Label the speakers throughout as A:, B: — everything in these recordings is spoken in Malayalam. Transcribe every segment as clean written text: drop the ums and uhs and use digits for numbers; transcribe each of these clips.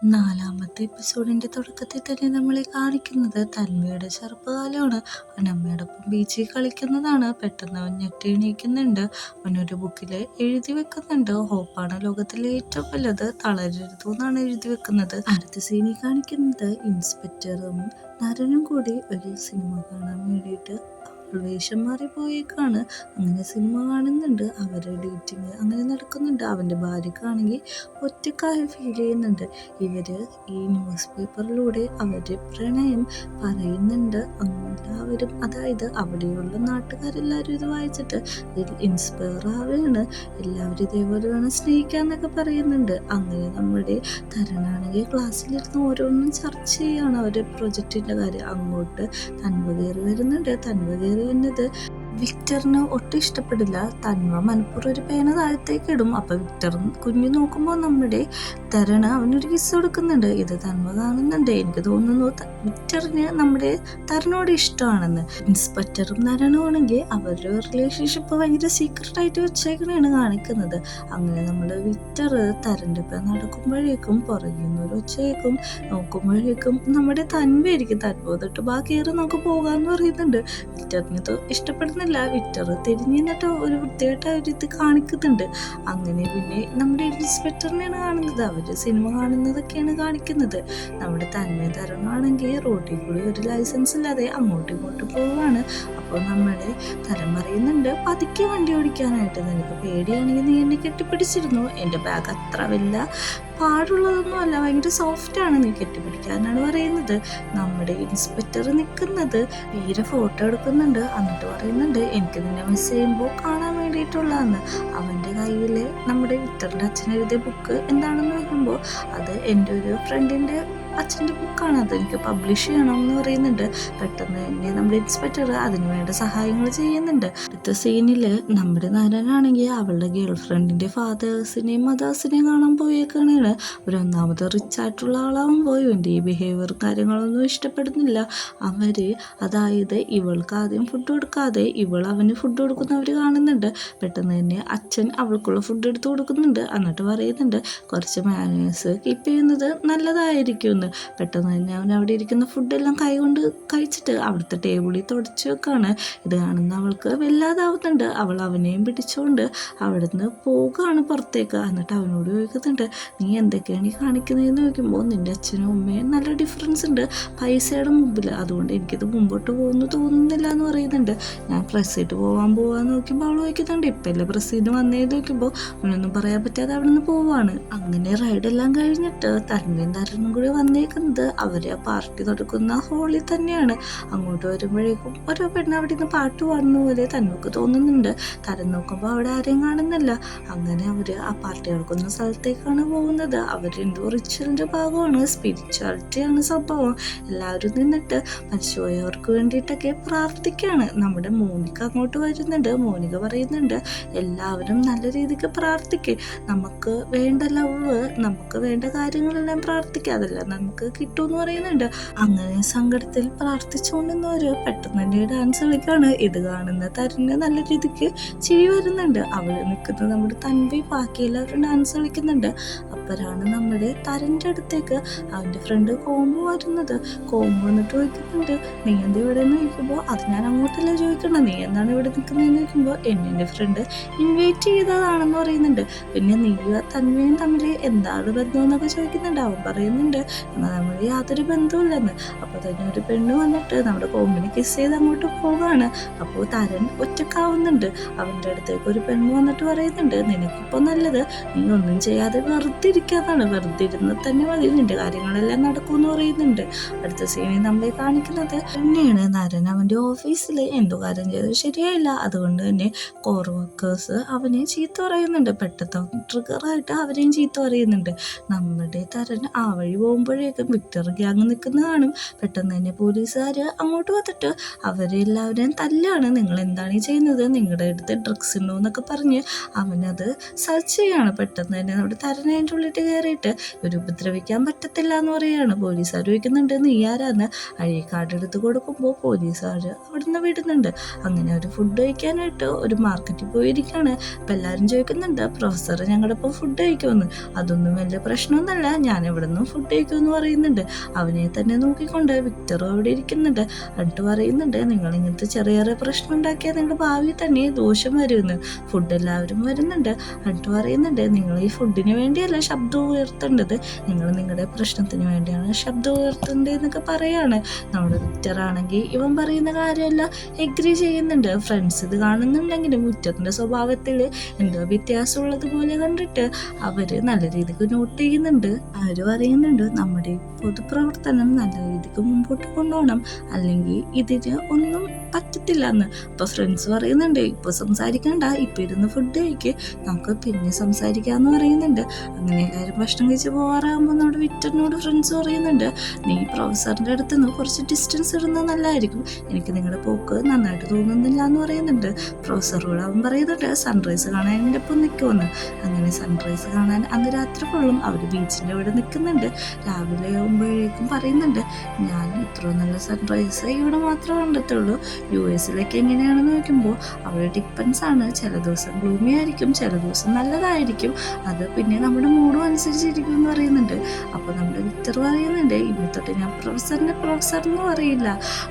A: നാലാമത്തെ എപ്പിസോഡിന്റെ തുടക്കത്തിൽ തന്നെ നമ്മളെ കാണിക്കുന്നത് തന്മയുടെ ചെറുപ്പകാലമാണ്. അവൻ അമ്മയോടൊപ്പം ബീച്ചിൽ കളിക്കുന്നതാണ്. പെട്ടെന്ന് അവൻ ഞെട്ടി എണീക്കുന്നുണ്ട്. അവനൊരു ബുക്കിൽ എഴുതി വെക്കുന്നുണ്ട്, ഹോപ്പാണ് ലോകത്തിലെ ഏറ്റവും വലുത്, തളരരുത് എന്നാണ് എഴുതി വെക്കുന്നത്. അടുത്ത സീനിൽ കാണിക്കുന്നത് ഇൻസ്പെക്ടറും നരനും കൂടി ഒരു സിനിമ കാണാൻ വേണ്ടിയിട്ട് വേഷം മാറി പോയേക്കാണ്. അങ്ങനെ സിനിമ കാണുന്നുണ്ട്, അവരുടെ ഡേറ്റിങ് അങ്ങനെ നടക്കുന്നുണ്ട്. അവൻ്റെ ഭാര്യക്കാണെങ്കിൽ ഒറ്റക്കായി ഫീൽ ചെയ്യുന്നുണ്ട്. ഇവര് ഈ ന്യൂസ് പേപ്പറിലൂടെ അവരുടെ പ്രണയം പറയുന്നുണ്ട്. എല്ലാവരും, അതായത് അവിടെയുള്ള നാട്ടുകാരെല്ലാവരും ഇത് വായിച്ചിട്ട് ഇതിൽ ഇൻസ്പയർ ആവുകയാണ്. എല്ലാവരും ഇതേപോലെ വേണം സ്നേഹിക്കാന്നൊക്കെ പറയുന്നുണ്ട്. അങ്ങനെ നമ്മുടെ തരണാണെങ്കിൽ ക്ലാസ്സിലിരുന്ന് ഓരോന്നും ചർച്ച ചെയ്യാണ് അവരുടെ പ്രൊജക്റ്റിൻ്റെ കാര്യം. അങ്ങോട്ട് തന്മ കയറി വരുന്നുണ്ട്. തന്മ കയറി വന്നത് വിക്ടറിന് ഒട്ടും ഇഷ്ടപ്പെടില്ല. തന്മ മനപ്പൂർവ്വം ഒരു പേന താഴത്തേക്ക് ഇടും. അപ്പൊ വിക്ടർ കുഞ്ഞു നോക്കുമ്പോൾ നമ്മുടെ തരണ അവനൊരു കിസ് കൊടുക്കുന്നുണ്ട്. ഇത് തന്മ കാണുന്നുണ്ട്. എനിക്ക് തോന്നുന്നു വിക്ടറിന് നമ്മുടെ തരണോട് ഇഷ്ടമാണെന്ന്. ഇൻസ്പെക്ടറും നരണും ആണെങ്കിൽ അവരുടെ റിലേഷൻഷിപ്പ് ഭയങ്കര സീക്രട്ട് ആയിട്ട് വെച്ചേക്കണേണ് കാണിക്കുന്നത്. അങ്ങനെ നമ്മൾ വിക്ടർ തരൻ്റെ ഇപ്പം നടക്കുമ്പോഴേക്കും പുറകിന്നൊരു ഒച്ചയേക്കും. നോക്കുമ്പോഴേക്കും നമ്മുടെ തന്മയായിരിക്കും. തന്മ തൊട്ട് ബാക്കി നമുക്ക് പോകാമെന്ന് പറയുന്നുണ്ട്. വിക്ടറിന് ഇഷ്ടപ്പെടുന്നില്ല. വിക്ടർ തിരിഞ്ഞു നിന്നിട്ട് ഒരു വൃത്തിയായിട്ട് അവരിത് കാണിക്കുന്നുണ്ട്. അങ്ങനെ പിന്നെ നമ്മുടെ ഇൻസ്പെക്ടറിനെയാണ് കാണുന്നത്. അവര് സിനിമ കാണുന്നതൊക്കെയാണ് കാണിക്കുന്നത്. നമ്മുടെ തന്മ തരണമാണെങ്കിൽ റോഡിൽ കൂടി ഒരു ലൈസൻസ് ഇല്ലാതെ അങ്ങോട്ടും ഇങ്ങോട്ടും പോവാണ്. അപ്പോൾ നമ്മുടെ തരം പറയുന്നുണ്ട്, പതുക്കെ വണ്ടി ഓടിക്കാനായിട്ട്. നിനക്ക് പേടിയാണെങ്കിൽ നീ എന്നെ കെട്ടിപ്പിടിച്ചിരുന്നു. എൻ്റെ ബാഗ് അത്ര വലിയ പാടുള്ളതൊന്നും അല്ല, ഭയങ്കര സോഫ്റ്റാണ്, നീ കെട്ടിപ്പിടിക്കാനാണ് പറയുന്നത്. നമ്മുടെ ഇൻസ്പെക്ടർ നിൽക്കുന്നത് തീരെ ഫോട്ടോ എടുക്കുന്നുണ്ട്. എന്നിട്ട് പറയുന്നുണ്ട്, എനിക്ക് നിന്നെ മിസ് ചെയ്യുമ്പോൾ കാണാൻ വേണ്ടിയിട്ടുള്ളതെന്ന്. അവൻ്റെ കയ്യിൽ നമ്മുടെ വിക്ടറിൻ്റെ അച്ഛൻ എഴുതിയ ബുക്ക് എന്താണെന്ന് നോക്കുമ്പോൾ അത് എൻ്റെ ഒരു ഫ്രണ്ടിൻ്റെ അച്ഛൻ്റെ ബുക്കാണ്, അതെനിക്ക് പബ്ലിഷ് ചെയ്യണം എന്ന് പറയുന്നുണ്ട്. പെട്ടെന്ന് തന്നെ നമ്മുടെ ഇൻസ്പെക്ടർ അതിനുവേണ്ട സഹായങ്ങൾ ചെയ്യുന്നുണ്ട്. അടുത്ത സീനിൽ നമ്മുടെ നരനാണെങ്കിൽ അവളുടെ ഗേൾ ഫ്രണ്ടിൻ്റെ ഫാദേഴ്സിനെയും മദേഴ്സിനെയും കാണാൻ പോയേക്കാണ്. ഒരു ഒന്നാമത് റിച്ച് ആയിട്ടുള്ള ആളാവുമ്പോൾ ഇവൻ്റെ ഈ ബിഹേവിയർ കാര്യങ്ങളൊന്നും ഇഷ്ടപ്പെടുന്നില്ല. അതായത് ഇവൾക്ക് ആദ്യം ഫുഡ് കൊടുക്കാതെ ഇവൾ അവന് ഫുഡ് കൊടുക്കുന്നവർ കാണുന്നുണ്ട്. പെട്ടെന്ന് തന്നെ അച്ഛൻ അവൾക്കുള്ള ഫുഡ് എടുത്ത് കൊടുക്കുന്നുണ്ട്. എന്നിട്ട് പറയുന്നുണ്ട്, കുറച്ച് മാനേഴ്സ് കീപ്പ് ചെയ്യുന്നത് നല്ലതായിരിക്കും. പെട്ടെന്ന് തന്നെ അവൻ അവിടെ ഇരിക്കുന്ന ഫുഡെല്ലാം കൈകൊണ്ട് കഴിച്ചിട്ട് അവിടുത്തെ ടേബിളിൽ തുടച്ചു വെക്കാണ്. ഇത് കാണുന്ന അവൾക്ക് വല്ലാതാവുന്നുണ്ട്. അവൾ അവനെയും പിടിച്ചുകൊണ്ട് അവിടുന്ന് പോകുകയാണ് പുറത്തേക്ക്. എന്നിട്ട് അവനോട് ചോദിക്കുന്നുണ്ട്, നീ എന്തൊക്കെയാണ് ഈ കാണിക്കുന്നതെന്ന് ചോദിക്കുമ്പോൾ നിൻ്റെ അച്ഛനും അമ്മയും നല്ല ഡിഫറൻസ് ഉണ്ട് പൈസയുടെ മുമ്പിൽ, അതുകൊണ്ട് എനിക്കിത് മുമ്പോട്ട് പോകുന്നു തോന്നുന്നില്ല എന്ന് പറയുന്നുണ്ട്. ഞാൻ പ്രസ്സിട്ട് പോകാമെന്ന് നോക്കുമ്പോൾ അവൾ ചോദിക്കുന്നുണ്ട്, ഇപ്പം അല്ലേ പ്രസ്സിന് വന്നേന്ന് നോക്കുമ്പോൾ അവനൊന്നും പറയാൻ പറ്റാതെ അവിടെ നിന്ന് പോവാണ്. അങ്ങനെ റൈഡെല്ലാം കഴിഞ്ഞിട്ട് തരുണയും തരുണും കൂടി വന്നേക്കുന്നത് അവർ ആ പാർട്ടി നടക്കുന്ന ഹോളിൽ തന്നെയാണ്. അങ്ങോട്ട് വരുമ്പോഴേക്കും ഓരോ പെണ്ണ് അവിടെ നിന്ന് പാട്ട് പാടുന്ന പോലെ തന്നൊക്കെ തോന്നുന്നുണ്ട്. തരം നോക്കുമ്പോൾ അവിടെ ആരെയും കാണുന്നില്ല. അങ്ങനെ അവർ ആ പാർട്ടി നടക്കുന്ന സ്ഥലത്തേക്കാണ് പോകുന്നത്. അവരെന്തോ റിച്വലിൻ്റെ ഭാഗമാണ്, സ്പിരിച്വാലിറ്റിയാണ് സംഭവം. എല്ലാവരും നിന്നിട്ട് മരിച്ചുപോയവർക്ക് വേണ്ടിയിട്ടൊക്കെ പ്രാർത്ഥിക്കുകയാണ്. നമ്മുടെ മോനിക അങ്ങോട്ട് വരുന്നുണ്ട്. മോനിക പറയുന്നുണ്ട്, എല്ലാവരും നല്ല രീതിക്ക് പ്രാർത്ഥിക്കുക, നമുക്ക് വേണ്ട ലവ്, നമുക്ക് വേണ്ട കാര്യങ്ങളെല്ലാം പ്രാർത്ഥിക്കുക, അതെല്ലാം നമുക്ക് കിട്ടുമെന്ന് പറയുന്നുണ്ട്. അങ്ങനെ സങ്കടത്തിൽ പ്രാർത്ഥിച്ചുകൊണ്ടിരുന്നവര് പെട്ടെന്ന് തന്നെ ഡാൻസ് കളിക്കാണ്. ഇത് കാണുന്ന തരുണ് നല്ല രീതിക്ക് ചിരി വരുന്നുണ്ട്. അവള് നിൽക്കുന്നത് നമ്മുടെ തൻവി, ബാക്കി എല്ലാവരും ഡാൻസ് കളിക്കുന്നുണ്ട്. അപ്പോഴാണ് നമ്മുടെ തരൻ്റെ അടുത്തേക്ക് അവൻ്റെ ഫ്രണ്ട് കോമ്പ് വരുന്നത്. കോമ്പ് വന്നിട്ട് ചോദിക്കുന്നുണ്ട്, നീ എന്താ ഇവിടെ എന്ന് ചോദിക്കുമ്പോൾ, അത് ഞാൻ അങ്ങോട്ടല്ല ചോദിക്കണം, നീ എന്താണ് ഇവിടെ നിൽക്കുന്നതെന്ന് ചോദിക്കുമ്പോൾ, എൻ്റെ ഫ്രണ്ട് ഇൻവൈറ്റ് ചെയ്തതാണെന്ന് പറയുന്നുണ്ട്. പിന്നെ നീ തന്മയും തമ്മിൽ എന്താണ് ബന്ധം എന്നൊക്കെ ചോദിക്കുന്നുണ്ട്. അവൻ പറയുന്നുണ്ട്, നമ്മൾ യാതൊരു ബന്ധവുമില്ലെന്ന്. അപ്പോൾ തന്നെ ഒരു പെണ്ണ് വന്നിട്ട് നമ്മുടെ കോമ്പിനെ കിസ് ചെയ്ത് അങ്ങോട്ട് പോവുകയാണ്. അപ്പോൾ തരൻ ഒറ്റക്കാവുന്നുണ്ട്. അവൻ്റെ അടുത്തേക്ക് ഒരു പെണ്ണ് വന്നിട്ട് പറയുന്നുണ്ട്, നിനക്കിപ്പോൾ നല്ലത് നീ ഒന്നും ചെയ്യാതെ വെറുതെ ഇരിക്കാന്നാണ്, വെറുതെ ഇരുന്ന് തന്നെ മതി, നിന്റെ കാര്യങ്ങളെല്ലാം നടക്കുമെന്ന് പറയുന്നുണ്ട്. അടുത്ത സീനിൽ നമ്മളെ കാണിക്കുന്നത് തന്നെയാണ് നരൻ അവൻ്റെ ഓഫീസിൽ എന്തോ കാര്യം ചെയ്തത് ശരിയായില്ല, അതുകൊണ്ട് തന്നെ കോർ വർക്കേഴ്സ് അവനെ ചീത്ത പറയുന്നുണ്ട്. പെട്ടെന്ന് ട്രിഗറായിട്ട് അവരെയും ചീത്ത പറയുന്നുണ്ട്. നമ്മുടെ തരൻ ആ വഴി പോകുമ്പോഴേ എത്തുമ്പോഴേക്കും വിക്ടർ ഗ്യാങ് നിൽക്കുന്ന കാണും. പെട്ടെന്ന് തന്നെ പോലീസുകാർ അങ്ങോട്ട് വന്നിട്ട് അവരെല്ലാവരെയും തല്ലാണ്. നിങ്ങൾ എന്താണ് ഈ ചെയ്യുന്നത്, നിങ്ങളുടെ അടുത്ത് ഡ്രഗ്സ് ഉണ്ടോ എന്നൊക്കെ പറഞ്ഞ് അവനത് സെർച്ച് ചെയ്യാണ്. പെട്ടെന്ന് തന്നെ നമ്മുടെ തരനെ അതിൻ്റെ ഉള്ളിട്ട് കയറിയിട്ട് ഒരു ഉപദ്രവിക്കാൻ പറ്റത്തില്ല എന്ന് പറയുകയാണ്. പോലീസുകാർ ചോദിക്കുന്നുണ്ട് നീ ആരാന്ന്. ഐ കാർഡ് എടുത്ത് കൊടുക്കുമ്പോൾ പോലീസുകാർ അവിടുന്ന് വിടുന്നുണ്ട്. അങ്ങനെ ഒരു ഫുഡ് കഴിക്കാനായിട്ട് ഒരു മാർക്കറ്റിൽ പോയിരിക്കുകയാണ്. അപ്പം എല്ലാവരും ചോദിക്കുന്നുണ്ട് പ്രൊഫസർ ഞങ്ങളുടെ ഒപ്പം ഫുഡ് കഴിക്കുമെന്ന്. അതൊന്നും വലിയ പ്രശ്നമൊന്നുമല്ല, ഞാൻ എവിടെ നിന്നും ഫുഡ് കഴിക്കുമെന്ന് പറയുന്നുണ്ട്. അവനെ തന്നെ നോക്കിക്കൊണ്ട് വിക്ടറും അവിടെ ഇരിക്കുന്നുണ്ട്. എന്നിട്ട് പറയുന്നുണ്ട് നിങ്ങൾ ഇങ്ങനത്തെ ചെറിയ ചെറിയ പ്രശ്നം ഉണ്ടാക്കിയാൽ നിങ്ങളുടെ ഭാവി തന്നെ ദോഷം വരുമെന്ന്. ഫുഡ് എല്ലാവരും വരുന്നുണ്ട്. എന്നിട്ട് പറയുന്നുണ്ട് നിങ്ങൾ ഈ ഫുഡിന് വേണ്ടിയല്ല ശബ്ദം ഉയർത്തേണ്ടത്, നിങ്ങൾ നിങ്ങളുടെ പ്രശ്നത്തിന് വേണ്ടിയാണ് ശബ്ദം ഉയർത്തേണ്ടത് എന്നൊക്കെ പറയാണ്. നമ്മുടെ വിക്ടർ ആണെങ്കിൽ ഇവൻ പറയുന്ന കാര്യമെല്ലാം എഗ്രി ചെയ്യുന്നുണ്ട്. ഫ്രണ്ട്സ് ഇത് കാണുന്നുണ്ടെങ്കിലും വിക്ടറിൻ്റെ സ്വഭാവത്തിൽ എന്തോ വ്യത്യാസമുള്ളത് പോലെ കണ്ടിട്ട് അവർ നല്ല രീതിക്ക് നോട്ട് ചെയ്യുന്നുണ്ട്. അവർ പറയുന്നുണ്ട് നമ്മുടെ പൊതുപ്രവർത്തനം നല്ല രീതിക്ക് മുമ്പോട്ട് കൊണ്ടുപോകണം, അല്ലെങ്കിൽ ഇതിന് ഒന്നും പറ്റത്തില്ല എന്ന്. അപ്പോൾ ഫ്രണ്ട്സ് പറയുന്നുണ്ട് ഇപ്പോൾ സംസാരിക്കണ്ട, ഇപ്പം ഇരുന്ന് ഫുഡ് കഴിക്ക്, നമുക്ക് പിന്നെ സംസാരിക്കാമെന്ന് പറയുന്നുണ്ട്. അങ്ങനെ എല്ലാവരും ഭക്ഷണം കഴിച്ച് പോകാറാകുമ്പോൾ നമ്മുടെ വിക്ടറിനോട് ഫ്രണ്ട്സ് പറയുന്നുണ്ട് നീ പ്രൊഫസറിൻ്റെ അടുത്ത് നിന്ന് കുറച്ച് ഡിസ്റ്റൻസ് ഇടുന്നത് നല്ലതായിരിക്കും, എനിക്ക് നിങ്ങളുടെ പോക്ക് നന്നായിട്ട് തോന്നുന്നില്ല എന്ന് പറയുന്നുണ്ട്. പ്രൊഫസറോട് അവൻ പറയുന്നുണ്ട് സൺറൈസ് കാണാൻ എൻ്റെ ഒപ്പം നിൽക്കുമെന്ന്. അങ്ങനെ സൺറൈസ് കാണാൻ അന്ന് രാത്രി ഫുള്ളും അവർ ബീച്ചിൻ്റെ അവിടെ നിൽക്കുന്നുണ്ട്. രാവിലെ ആകുമ്പോഴേക്കും പറയുന്നുണ്ട് ഞാൻ ഇത്ര നല്ല സൺറൈസ് ഇവിടെ മാത്രമേ കണ്ടെത്തുള്ളൂ, US എങ്ങനെയാണെന്ന് നോക്കുമ്പോൾ അവിടെ ഡിപ്പെൻസ് ആണ്. ചില ദിവസം ഗ്ലൂമി ആയിരിക്കും, ചില ദിവസം നല്ലതായിരിക്കും, അത് പിന്നെ നമ്മുടെ മൂഡും അനുസരിച്ചിരിക്കും എന്ന് പറയുന്നുണ്ട്. അപ്പോൾ നമ്മുടെ വിക്ടർ പറയുന്നുണ്ട് ഇനി തൊട്ട് ഞാൻ പ്രൊഫസർ എന്ന് പറയില്ല,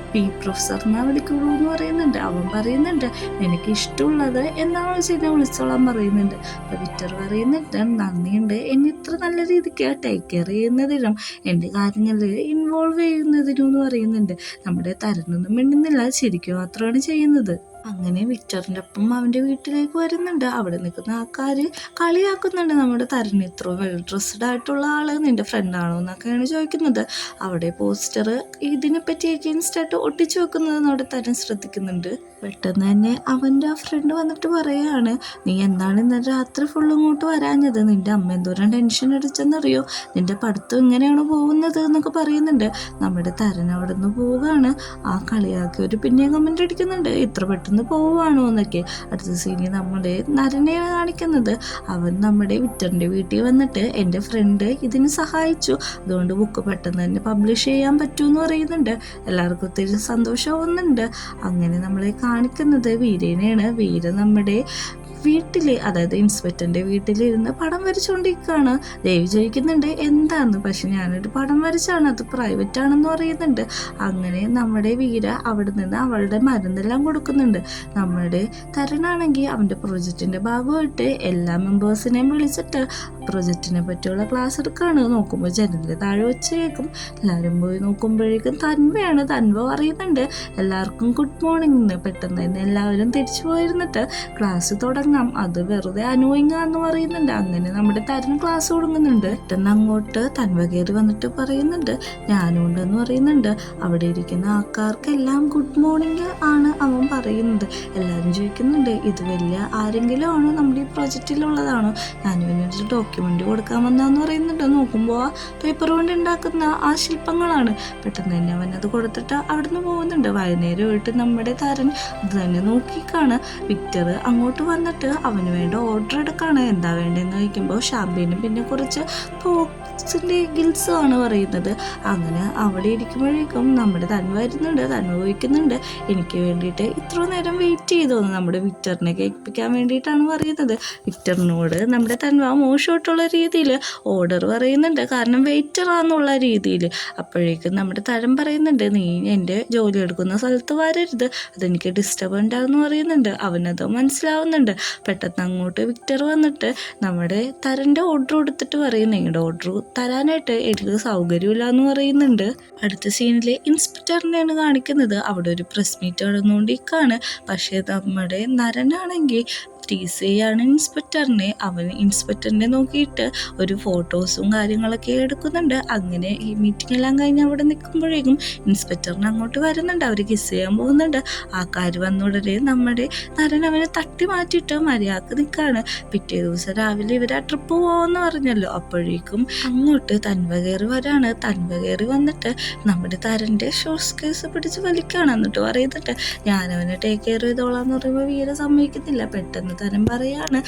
A: പ്രൊഫസർ എന്നാ വിളിക്കുള്ളൂ എന്ന് പറയുന്നുണ്ട്. അവൻ പറയുന്നുണ്ട് എനിക്ക് ഇഷ്ടമുള്ളത് എന്താണെന്ന് വെച്ചാൽ വിളിച്ചോളാൻ പറയുന്നുണ്ട്. അപ്പോൾ വിക്ടർ പറയുന്നുണ്ട് നന്ദിയുണ്ട് എന്നെ ഇത്ര നല്ല രീതിക്ക് ടേക്ക് കെയർ ചെയ്യുന്നതിനും എൻ്റെ കാര്യങ്ങളിൽ ഇൻവോൾവ് ചെയ്യുന്നതിനും എന്ന് പറയുന്നുണ്ട്. നമ്മുടെ തരനൊന്നും മിണ്ടുന്നില്ല, ശരിക്കും മാത്രമാണ് ചെയ്യുന്നത്. അങ്ങനെ വിക്ടറിൻ്റെ ഒപ്പം അവൻ്റെ വീട്ടിലേക്ക് വരുന്നുണ്ട്. അവിടെ നിൽക്കുന്ന ആൾക്കാർ കളിയാക്കുന്നുണ്ട് നമ്മുടെ തരുණ ഇത്ര വെൽ ഡ്രസ്ഡ് ആയിട്ടുള്ള ആള് നിൻ്റെ ഫ്രണ്ടാണോ എന്നൊക്കെയാണ് ചോദിക്കുന്നത്. അവിടെ പോസ്റ്റർ ഇതിനെപ്പറ്റിയൊക്കെ ഇൻസ്റ്റായിട്ട് ഒട്ടിച്ചു വെക്കുന്നത് നമ്മുടെ തരുൺ ശ്രദ്ധിക്കുന്നുണ്ട്. പെട്ടെന്ന് തന്നെ അവൻ്റെ ആ ഫ്രണ്ട് വന്നിട്ട് പറയാണ് നീ എന്താണ് ഇന്നലെ രാത്രി ഫുള്ളും ഇങ്ങോട്ട് വരാഞ്ഞത്, നിൻ്റെ അമ്മ എന്തോരം ടെൻഷൻ അടിച്ചെന്നറിയോ, നിൻ്റെ പഠിത്തം ഇങ്ങനെയാണ് പോകുന്നത് എന്നൊക്കെ പറയുന്നുണ്ട്. നമ്മുടെ തരുൺ അവിടെ നിന്ന് പോവുകയാണ്. ആ കളിയാക്കിയവർ പിന്നെ കമൻ്റ് അടിക്കുന്നുണ്ട് ഇത്ര പെട്ടെന്ന് പോവുകയാണോ എന്നൊക്കെ. അടുത്ത സീനിൽ നമ്മുടെ നരനെയാണ് കാണിക്കുന്നത്. അവൻ നമ്മുടെ വിക്ടറിൻ്റെ വീട്ടിൽ വന്നിട്ട് എൻ്റെ ഫ്രണ്ട് ഇതിന് സഹായിച്ചു, അതുകൊണ്ട് ബുക്ക് പെട്ടെന്ന് തന്നെ പബ്ലിഷ് ചെയ്യാൻ പറ്റുമെന്ന് പറയുന്നുണ്ട്. എല്ലാവർക്കും ഒത്തിരി സന്തോഷമാവുന്നുണ്ട്. അങ്ങനെ നമ്മളെ കാണിക്കുന്നത് വീരനെയാണ്. വീര നമ്മുടെ വീട്ടിൽ, അതായത് ഇൻസ്പെക്ടറിൻ്റെ വീട്ടിലിരുന്ന് പടം വരച്ചുകൊണ്ടിരിക്കുകയാണ്. ദേവി ചോദിക്കുന്നുണ്ട് എന്താന്ന്, പക്ഷെ ഞാനൊരു പടം വരച്ചാണ്, അത് പ്രൈവറ്റ് ആണെന്ന് പറയുന്നുണ്ട്. അങ്ങനെ നമ്മുടെ വീര അവിടെ നിന്ന് അവളുടെ മരുന്നെല്ലാം കൊടുക്കുന്നുണ്ട്. നമ്മുടെ തരുണാണെങ്കിൽ അവൻ്റെ പ്രൊജക്റ്റിൻ്റെ ഭാഗമായിട്ട് എല്ലാ മെമ്പേഴ്സിനെയും വിളിച്ചിട്ട് പ്രൊജക്റ്റിനെ പറ്റിയുള്ള ക്ലാസ് എടുക്കുകയാണ്. നോക്കുമ്പോൾ ജനലിൻ്റെ താഴെ വെച്ച് കേൾക്കും. എല്ലാവരും പോയി നോക്കുമ്പോഴേക്കും തൻവ പറയുന്നുണ്ട് എല്ലാവർക്കും ഗുഡ് മോർണിംഗ് എന്ന്. പെട്ടെന്ന് തന്നെ എല്ലാവരും തിരിച്ചു പോയിരുന്നിട്ട് ക്ലാസ് തുടങ്ങാം, അത് വെറുതെ അനോയിങ് എന്ന് പറയുന്നുണ്ട്. അങ്ങനെ നമ്മുടെ തരുൺ ക്ലാസ് തുടങ്ങുന്നുണ്ട്. പെട്ടെന്ന് അങ്ങോട്ട് തൻവ കയറി വന്നിട്ട് പറയുന്നുണ്ട് ഞാനും ഉണ്ടെന്ന് പറയുന്നുണ്ട്. അവിടെ ഇരിക്കുന്ന ആൾക്കാർക്കെല്ലാം ഗുഡ് മോർണിംഗ് ആണ് അവൻ പറയുന്നത്. എല്ലാവരും ചോദിക്കുന്നുണ്ട് ഇത് വലിയ ആരെങ്കിലും ആണോ, നമ്മുടെ ഈ പ്രൊജക്റ്റിലുള്ളതാണോ, ഞാനിവനൊരു ഡോക്യുമെൻ്റ് കൊടുക്കാൻ വന്നതെന്ന് പറയുന്നുണ്ട്. നോക്കുമ്പോൾ ആ പേപ്പർ കൊണ്ട് ഉണ്ടാക്കുന്ന ആ ശില്പങ്ങളാണ്. പെട്ടെന്ന് തന്നെ അവനത് കൊടുത്തിട്ട് അവിടുന്ന് പോകുന്നുണ്ട്. വൈകുന്നേരമായിട്ട് നമ്മുടെ തരുൺ അത് തന്നെ നോക്കിക്കാണ്. വിക്ടർ അങ്ങോട്ട് വന്നിട്ട് അവന് വേണ്ട ഓർഡർ എടുക്കാണ്. എന്താ വേണ്ടതെന്ന് ചോദിക്കുമ്പോൾ ഷാമ്പയിനും പിന്നെ കുറച്ച് പോക്സിൻ്റെ ഗിൽസും ആണ് പറയുന്നത്. അങ്ങനെ അവിടെ ഇരിക്കുമ്പോഴേക്കും നമ്മുടെ തൻവ വരുന്നുണ്ട്. തൻവ ചോദിക്കുന്നുണ്ട് എനിക്ക് വേണ്ടിയിട്ട് ഇത്ര നേരം വെയിറ്റ് ചെയ്തോന്ന്, നമ്മുടെ വിക്ടറിനെ കേൾപ്പിക്കാൻ വേണ്ടിയിട്ടാണ് പറയുന്നത്. വിക്ടറിനോട് നമ്മുടെ തൻവ മോശമായിട്ടുള്ള രീതിയിൽ ഓർഡർ പറയുന്നുണ്ട്, കാരണം വെയിറ്ററാന്നുള്ള രീതിയിൽ. അപ്പോഴേക്കും നമ്മുടെ തരം പറയുന്നുണ്ട് നീ എൻ്റെ ജോലി എടുക്കുന്ന സ്ഥലത്ത് വരരുത്, അതെനിക്ക് ഡിസ്റ്റർബൻ്റ് ആണെന്ന് പറയുന്നുണ്ട്. അവനത് മനസ്സിലാവുന്നുണ്ട്. പെട്ടെന്ന് അങ്ങോട്ട് വിക്ടർ വന്നിട്ട് നമ്മുടെ തരൻ്റെ ഓർഡർ കൊടുത്തിട്ട് പറയും നിങ്ങളുടെ ഓർഡർ തരാനായിട്ട് എനിക്ക് സൗകര്യമില്ല എന്ന് പറയുന്നുണ്ട്. അടുത്ത സീനിൽ ഇൻസ്പെക്ടറിനെയാണ് കാണിക്കുന്നത്. അവിടെ ഒരു പ്രസ് മീറ്റ് നടന്നുകൊണ്ടിരിക്കുകയാണ്. പക്ഷേ നമ്മുടെ നരനാണെങ്കിൽ ടീസ് ചെയ്യാണ് ഇൻസ്പെക്ടറിനെ. അവൻ ഇൻസ്പെക്ടറിനെ നോക്കി നോക്കിയിട്ട് ഒരു ഫോട്ടോസും കാര്യങ്ങളൊക്കെ എടുക്കുന്നുണ്ട്. അങ്ങനെ ഈ മീറ്റിംഗ് എല്ലാം കഴിഞ്ഞ് അവിടെ നിൽക്കുമ്പോഴേക്കും ഇൻസ്പെക്ടറിന് അങ്ങോട്ട് വരുന്നുണ്ട്. അവർ കിസ് ചെയ്യാൻ പോകുന്നുണ്ട്. ആൾക്കാർ വന്നുടനെ നമ്മുടെ നരൻ അവനെ തട്ടി മാറ്റിയിട്ട് മര്യാദക്ക് നിൽക്കുകയാണ്. പിറ്റേ ദിവസം രാവിലെ ഇവർ ആ ട്രിപ്പ് പോവാന്ന് പറഞ്ഞല്ലോ. അപ്പോഴേക്കും അങ്ങോട്ട് തൻവ കയറി വരാണ്. തൻവ കയറി വന്നിട്ട് നമ്മുടെ തരൻ്റെ ഷൂസ് കേസ് പിടിച്ച് വലിക്കുകയാണ്. എന്നിട്ട് പറയുന്നുണ്ട് ഞാനവനെ ടേക്ക് കെയർ ചെയ്തോളാന്ന് പറയുമ്പോൾ വീര സമ്മതിക്കുന്നില്ല. പെട്ടെന്ന് തരൻ പറയാണ്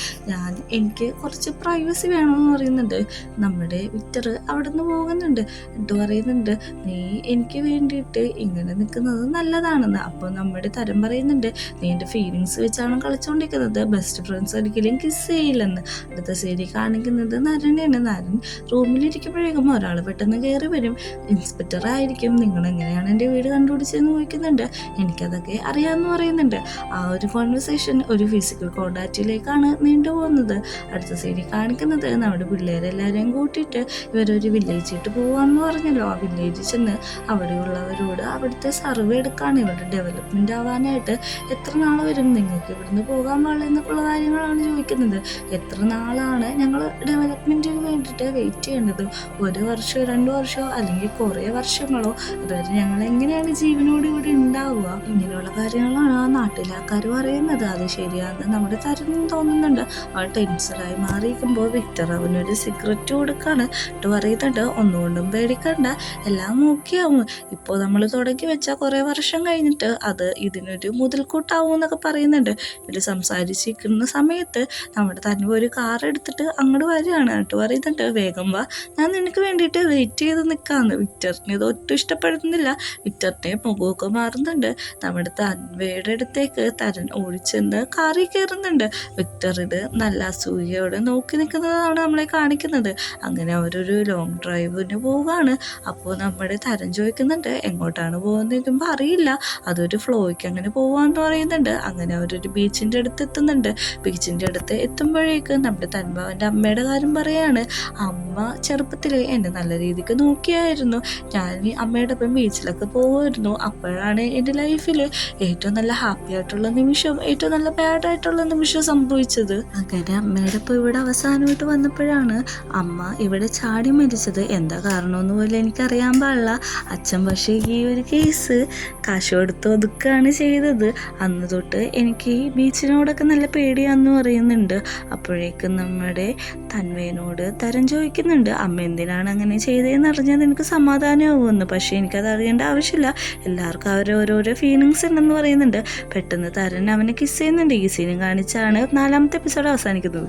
A: എനിക്ക് കുറച്ച് പ്രൈവസി വേണമെന്ന് പറയുന്നുണ്ട്. നമ്മുടെ വിക്ടർ അവിടെ നിന്ന് പോകുന്നുണ്ട്. എന്നിട്ട് പറയുന്നുണ്ട് നീ എനിക്ക് വേണ്ടിയിട്ട് ഇങ്ങനെ നിൽക്കുന്നത് നല്ലതാണെന്ന്. അപ്പോൾ നമ്മുടെ തരം പറയുന്നുണ്ട് നീ എൻ്റെ ഫീലിങ്സ് വെച്ചാണ് കളിച്ചുകൊണ്ടിരിക്കുന്നത്, ബെസ്റ്റ് ഫ്രണ്ട്സ് ഒരിക്കലും കിസ് ചെയ്യില്ലെന്ന്. അടുത്ത സീരി കാണിക്കുന്നത് നരനെയാണ്. നരൻ റൂമിലിരിക്കുമ്പോഴേക്കും ഒരാൾ പെട്ടെന്ന് കയറി വരും. ഇൻസ്പെക്ടർ ആയിരിക്കും. നിങ്ങൾ എങ്ങനെയാണ് എൻ്റെ വീട് കണ്ടുപിടിച്ചതെന്ന് ചോദിക്കുന്നുണ്ട്. എനിക്കതൊക്കെ അറിയാമെന്ന് പറയുന്നുണ്ട്. ആ ഒരു കോൺവെർസേഷൻ ഒരു ഫിസിക്കൽ കോണ്ടാക്റ്റിലേക്കാണ് നീണ്ടുപോകുന്നത്. അടുത്ത സീരി കാണിക്കുന്നത് നമ്മുടെ പിള്ളേരെല്ലാവരെയും കൂട്ടിയിട്ട് ഇവരൊരു വില്ലേജിട്ട് പോകാമെന്ന് പറഞ്ഞല്ലോ. ആ വില്ലേജിൽ ചെന്ന് അവിടെയുള്ളവരോട് അവിടുത്തെ സർവേ എടുക്കുകയാണ്. ഇവരുടെ ഡെവലപ്മെൻ്റ് ആവാനായിട്ട് എത്ര നാൾ വരും, നിങ്ങൾക്ക് ഇവിടുന്ന് പോകാൻ പാടില്ല എന്നൊക്കെയുള്ള കാര്യങ്ങളാണ് ചോദിക്കുന്നത്. എത്ര നാളാണ് ഞങ്ങൾ ഡെവലപ്മെൻറ്റിന് വേണ്ടിയിട്ട് വെയിറ്റ് ചെയ്യേണ്ടത്? 1 വർഷമോ 2 വർഷമോ അല്ലെങ്കിൽ കുറേ വർഷങ്ങളോ? അതായത് ഞങ്ങൾ എങ്ങനെയാണ് ജീവനോട് ഇവിടെ ഉണ്ടാവുക? ഇങ്ങനെയുള്ള കാര്യങ്ങളാണ് ആ നാട്ടിലെ ആൾക്കാർ പറയുന്നത്. അത് ശരിയാണെന്ന് നമ്മുടെ തരുന്നു തോന്നുന്നുണ്ട്. അവൾ ടെൻഷനായി മാറിയിരിക്കുമ്പോൾ വിക്ടർ അവനൊരു സിഗരറ്റ് കൊടുക്കാണ്. എന്നിട്ട് പറയുന്നുണ്ട് ഒന്നുകൊണ്ടും പേടിക്കണ്ട, എല്ലാം ഓക്കെയാവും. ഇപ്പോൾ നമ്മൾ തുടങ്ങി വെച്ചാൽ കുറേ വർഷം കഴിഞ്ഞിട്ട് അത് ഇതിനൊരു മുതൽക്കൂട്ടാവും എന്നൊക്കെ പറയുന്നുണ്ട്. ഇവർ സംസാരിച്ചിരിക്കുന്ന സമയത്ത് നമ്മുടെ തന്നെ ഒരു കാർ എടുത്തിട്ട് അങ്ങോട്ട് വരികയാണ്. എന്നിട്ട് പറയുന്നുണ്ട് വേഗം വാ, ഞാൻ നിനക്ക് വേണ്ടിയിട്ട് വെയിറ്റ് ചെയ്ത് നിൽക്കാമെന്ന്. വിക്ടറിന് ഇത് ഒട്ടും ഇഷ്ടപ്പെടുന്നില്ല. വിക്ടറിൻ്റെ മുഖമൊക്കെ മാറുന്നുണ്ട്. നമ്മുടെ തൻവയുടെ അടുത്തേക്ക് തരൻ ഓടിച്ചെന്ന് കാറിൽ കയറുന്നുണ്ട്. വിക്ടർ ഇത് നല്ല അസൂയയോടെ നോക്കി നിൽക്കുന്നതാണ് നമ്മളെ കാണിക്കുന്നത്. അങ്ങനെ അവരൊരു ലോങ് ഡ്രൈവിന് പോവുകയാണ്. അപ്പോൾ നമ്മുടെ തരൻ ചോദിക്കുന്നുണ്ട് എങ്ങോട്ടാണ് പോകുന്നതെന്ന് അറിയില്ല, അതൊരു ഫ്ലോയ്ക്ക് അങ്ങനെ പോവാന്ന് പറയുന്നുണ്ട്. അങ്ങനെ അവരൊരു ബീച്ചിൻ്റെ അടുത്ത് എത്തുന്നുണ്ട്. ബീച്ചിൻ്റെ അടുത്ത് എത്തുമ്പോഴേക്ക് നമ്മുടെ തൻവാവിൻ്റെ അമ്മയുടെ കാര്യം പറയാണ്. അമ്മ ചെറുപ്പത്തിൽ എന്നെ നല്ല രീതിക്ക് നോക്കിയായിരുന്നു. ഞാൻ അമ്മയുടെ ഒപ്പം ബീച്ചിലൊക്കെ പോകുമായിരുന്നു. അപ്പോഴാണ് എൻ്റെ ലൈഫിൽ ഏറ്റവും നല്ല ഹാപ്പി ആയിട്ടുള്ള നിമിഷവും ഏറ്റവും നല്ല ബാഡ് ആയിട്ടുള്ള നിമിഷവും സംഭവിച്ചത്. അങ്ങനെ അമ്മയുടെ ഒപ്പം ഇവിടെ അവസാനമായിട്ട് വന്നപ്പോഴാണ് അമ്മ ഇവിടെ ചാടി മരിച്ചത്. എന്താ കാരണമെന്ന് പോലും എനിക്കറിയാൻ പാടില്ല. അച്ഛൻ പക്ഷേ ഈ ഒരു കേസ് കാശ് കൊടുത്ത് ഒതുക്കുകയാണ് ചെയ്തത്. അന്ന് തൊട്ട് എനിക്ക് ഈ ബീച്ചിനോടൊക്കെ നല്ല പേടിയാന്ന് പറയുന്നുണ്ട്. അപ്പോഴേക്കും നമ്മുടെ തൻവേനോട് തരം ചോദിക്കുന്നുണ്ട് അമ്മ എന്തിനാണ് അങ്ങനെ ചെയ്തതെന്ന് അറിഞ്ഞാൽ നിനക്ക് സമാധാനമാവുമെന്ന്. പക്ഷേ എനിക്കത് അറിയേണ്ട ആവശ്യമില്ല, എല്ലാവർക്കും അവരോരോരോ ഫീലിങ്സ് ഉണ്ടെന്ന് പറയുന്നുണ്ട്. പെട്ടെന്ന് തരൻ അവനെ കിസ് ചെയ്യുന്നുണ്ട്. ഈ സീനും കാണിച്ചാണ് 4ാമത്തെ എപ്പിസോഡ് അവസാനിക്കുന്നത്.